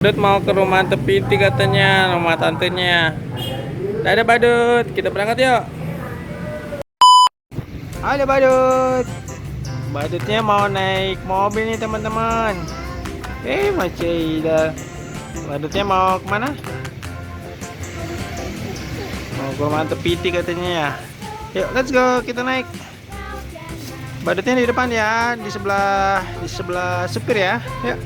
Badut mau ke rumah Tepiti katanya, rumah tantenya. Dadah Badut, kita berangkat yuk. Halo Badut. Badutnya mau naik mobil nih teman-teman. Masih Ida. Badutnya mau kemana? Mau ke rumah Tepiti katanya ya. Yuk, let's go, kita naik. Badutnya di depan ya, di sebelah supir ya. Yuk.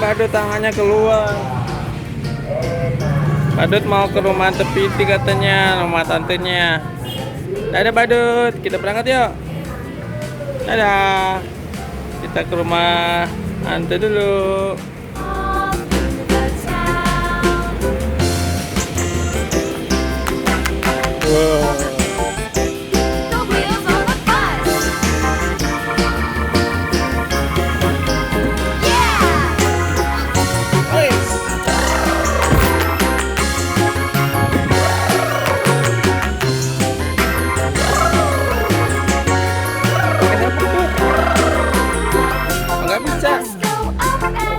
Badut tangannya keluar. Badut mau ke rumah Tepiti katanya, rumah tantenya. Dadah Badut, kita berangkat yuk. Dadah. Kita ke rumah tante dulu. Wow.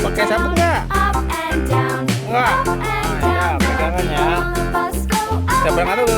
Pakai sabuk nggak? Nggak. Ya, pegangan ya. Kita berangkat dulu.